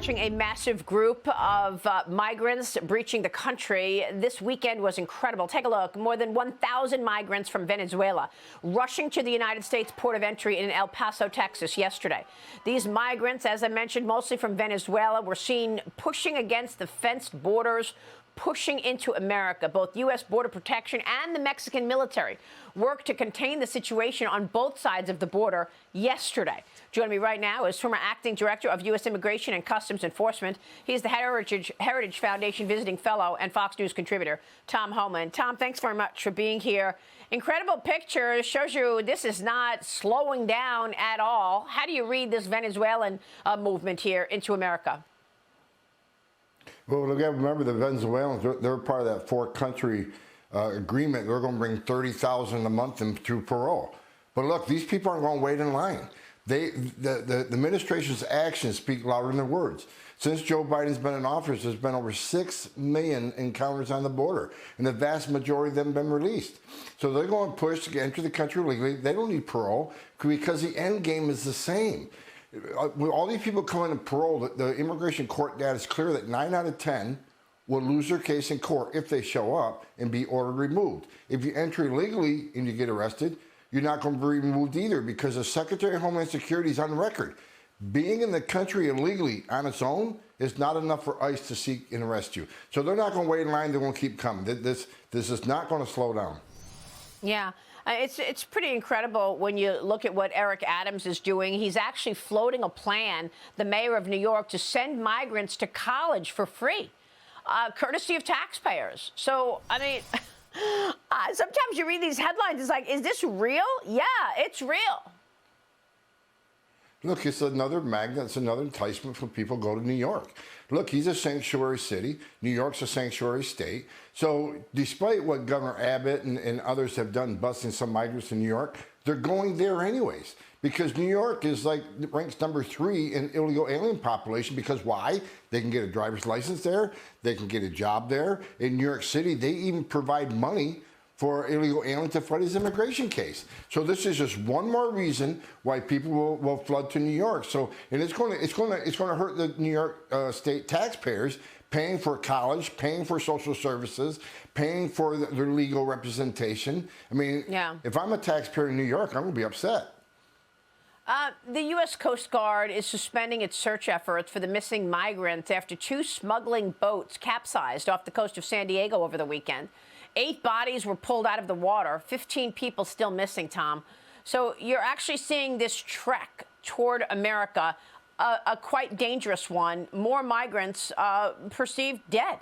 watching a massive group of migrants breaching the country. This weekend was incredible. Take a look. More than 1,000 migrants from Venezuela rushing to the United States port of entry in El Paso, Texas yesterday. These migrants, as I mentioned, mostly from Venezuela, were seen pushing against the fenced borders, pushing into America. Both U.S. Border Protection and the Mexican military worked to contain the situation on both sides of the border yesterday. Joining me right now is former acting director of U.S. Immigration and Customs Enforcement. He's the Heritage Foundation visiting fellow and Fox News contributor, Tom Homan. Tom, thanks very much for being here. Incredible picture. Shows you this is not slowing down at all. How do you read this Venezuelan movement here into America? Well, remember the Venezuelans, they're part of that four-country agreement. They're going to bring 30,000 a month through parole. But look, these people aren't going to wait in line. The administration's actions speak louder than their words. Since Joe Biden's been in office, there's been over 6 million encounters on the border, and the vast majority of them have been released. So they're going to push to enter the country legally. They don't need parole because the end game is the same. With all these people coming in parole, the immigration court data is clear that 9 out of 10 will lose their case in court if they show up and be ordered removed. If you enter illegally and you get arrested, you're not going to be removed either because the Secretary of Homeland Security is on record. Being in the country illegally on its own is not enough for ICE to seek and arrest you. So they're not going to wait in line. They're going to keep coming. This is not going to slow down. Yeah. It's pretty incredible when you look at what Eric Adams is doing. He's actually floating a plan, the mayor of New York, to send migrants to college for free, courtesy of taxpayers. So, I mean, sometimes you read these headlines, it's like, is this real? Yeah, it's real. Look, it's another magnet, it's another enticement for people to go to New York. Look, he's a sanctuary city. New York's a sanctuary state. So despite what Governor Abbott and others have done, busting some migrants in New York, they're going there anyways. Because New York is ranks number 3 in illegal alien population. Because why? They can get a driver's license there. They can get a job there. In New York City, they even provide money for illegal alien to fight his immigration case. So this is just one more reason why people will flood to New York. So, and it's going to hurt the New York state taxpayers paying for college, paying for social services, paying for their legal representation. I mean, yeah. If I'm a taxpayer in New York, I'm going to be upset. The U.S. Coast Guard is suspending its search efforts for the missing migrants after 2 smuggling boats capsized off the coast of San Diego over the weekend. 8 bodies were pulled out of the water, 15 people still missing, Tom. So you're actually seeing this trek toward America, a quite dangerous one. More migrants perceived dead.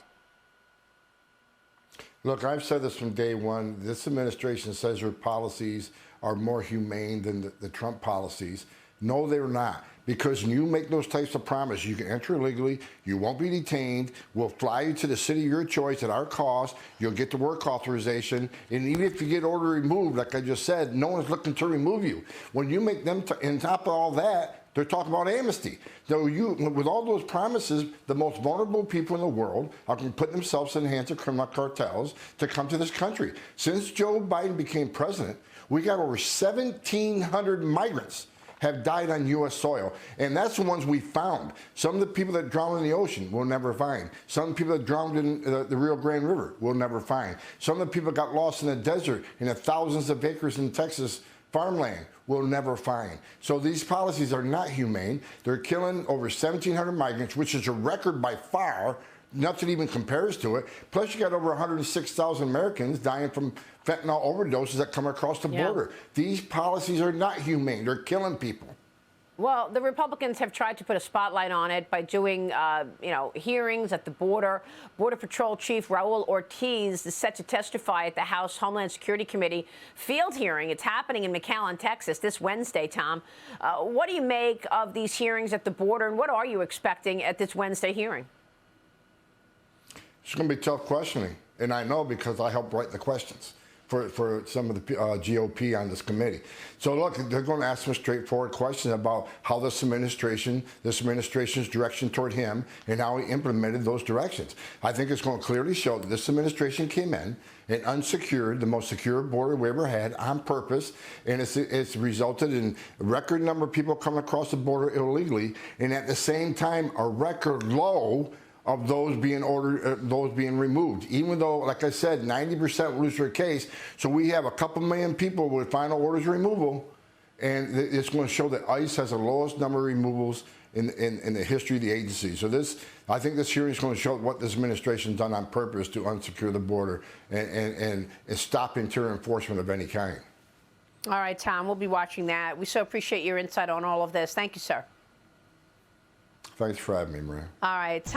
Look, I've said this from day one. This administration says their policies are more humane than the Trump policies. No, they're not. Because when you make those types of promises, you can enter illegally, you won't be detained, we'll fly you to the city of your choice at our cost, you'll get the work authorization, and even if you get order removed, like I just said, no one's looking to remove you. When you make them, on top of all that, they're talking about amnesty. So with all those promises, the most vulnerable people in the world are going to put themselves in the hands of criminal cartels to come to this country. Since Joe Biden became president, we got over 1,700 migrants have died on U.S. soil. And that's the ones we found. Some of the people that drowned in the ocean we'll never find. Some people that drowned in the Rio Grande River we'll never find. Some of the people that got lost in the desert in the thousands of acres in Texas farmland we'll never find. So these policies are not humane. They're killing over 1,700 migrants, which is a record by far. Nothing even compares to it. Plus, you got over 106,000 Americans dying from fentanyl overdoses that come across the border. These policies are not humane. They're killing people. Well, the Republicans have tried to put a spotlight on it by doing, hearings at the border. Border Patrol Chief Raul Ortiz is set to testify at the House Homeland Security Committee field hearing. It's happening in McAllen, Texas, this Wednesday, Tom. What do you make of these hearings at the border, and what are you expecting at this Wednesday hearing? It's going to be tough questioning, and I know because I helped write the questions. for some of the GOP on this committee. So look, they're going to ask some straightforward questions about how this administration's direction toward him and how he implemented those directions. I think it's going to clearly show that this administration came in and unsecured the most secure border we ever had on purpose, and it's resulted in a record number of people coming across the border illegally, and at the same time a record low of those being those being removed. Even though, like I said, 90% lose their case, so we have a couple million people with final orders of removal, and it's going to show that ICE has the lowest number of removals in the history of the agency. So I think this hearing is going to show what this administration has done on purpose to unsecure the border and stop interior enforcement of any kind. All right, Tom, we'll be watching that. We so appreciate your insight on all of this. Thank you, sir. Thanks for having me, Maria. All right, Tom.